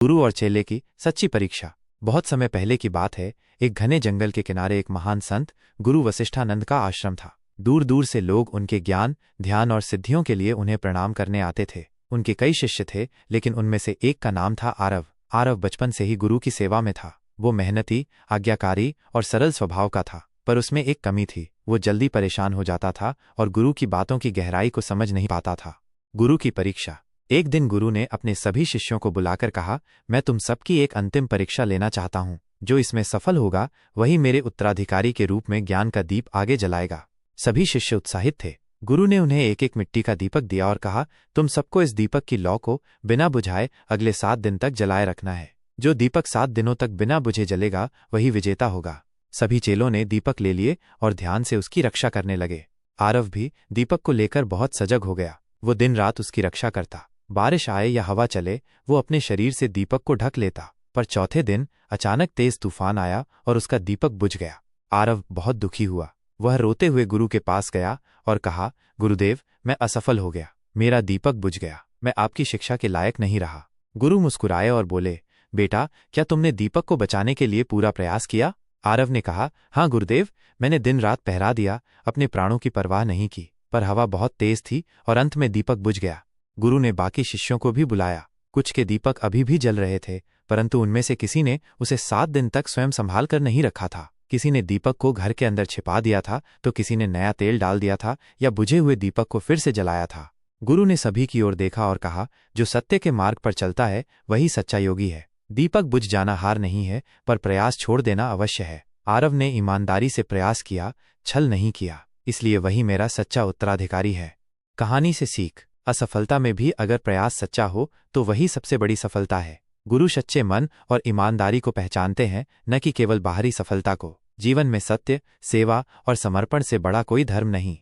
गुरु और चेले की सच्ची परीक्षा। बहुत समय पहले की बात है। एक घने जंगल के किनारे एक महान संत गुरु वशिष्ठानंद का आश्रम था। दूर दूर से लोग उनके ज्ञान, ध्यान और सिद्धियों के लिए उन्हें प्रणाम करने आते थे। उनके कई शिष्य थे, लेकिन उनमें से एक का नाम था आरव। आरव बचपन से ही गुरु की सेवा में था। वो मेहनती, आज्ञाकारी और सरल स्वभाव का था, पर उसमें एक कमी थी। वो जल्दी परेशान हो जाता था और गुरु की बातों की गहराई को समझ नहीं पाता था। गुरु की परीक्षा। एक दिन गुरु ने अपने सभी शिष्यों को बुलाकर कहा, मैं तुम सबकी एक अंतिम परीक्षा लेना चाहता हूं। जो इसमें सफल होगा वही मेरे उत्तराधिकारी के रूप में ज्ञान का दीप आगे जलाएगा। सभी शिष्य उत्साहित थे। गुरु ने उन्हें एक एक मिट्टी का दीपक दिया और कहा, तुम सबको इस दीपक की लौ को बिना बुझाए अगले 7 दिन तक जलाए रखना है। जो दीपक 7 दिनों तक बिना बुझे जलेगा वही विजेता होगा। सभी चेलों ने दीपक ले लिए और ध्यान से उसकी रक्षा करने लगे। आरव भी दीपक को लेकर बहुत सजग हो गया। वो दिन रात उसकी रक्षा करता। बारिश आए या हवा चले, वो अपने शरीर से दीपक को ढक लेता। पर चौथे दिन अचानक तेज तूफान आया और उसका दीपक बुझ गया। आरव बहुत दुखी हुआ। वह रोते हुए गुरु के पास गया और कहा, गुरुदेव, मैं असफल हो गया। मेरा दीपक बुझ गया। मैं आपकी शिक्षा के लायक नहीं रहा। गुरु मुस्कुराए और बोले, बेटा, क्या तुमने दीपक को बचाने के लिए पूरा प्रयास किया? आरव ने कहा, हाँ गुरुदेव, मैंने दिन रात पहरा दिया, अपने प्राणों की परवाह नहीं की, पर हवा बहुत तेज थी और अंत में दीपक बुझ गया। गुरु ने बाकी शिष्यों को भी बुलाया। कुछ के दीपक अभी भी जल रहे थे, परंतु उनमें से किसी ने उसे 7 दिन तक स्वयं संभाल कर नहीं रखा था। किसी ने दीपक को घर के अंदर छिपा दिया था, तो किसी ने नया तेल डाल दिया था या बुझे हुए दीपक को फिर से जलाया था। गुरु ने सभी की ओर देखा और कहा, जो सत्य के मार्ग पर चलता है वही सच्चा योगी है। दीपक बुझ जाना हार नहीं है, पर प्रयास छोड़ देना अवश्य है। आरव ने ईमानदारी से प्रयास किया, छल नहीं किया, इसलिए वही मेरा सच्चा उत्तराधिकारी है। कहानी से सीख। असफलता में भी अगर प्रयास सच्चा हो तो वही सबसे बड़ी सफलता है। गुरु सच्चे मन और ईमानदारी को पहचानते हैं, न कि केवल बाहरी सफलता को। जीवन में सत्य, सेवा और समर्पण से बड़ा कोई धर्म नहीं।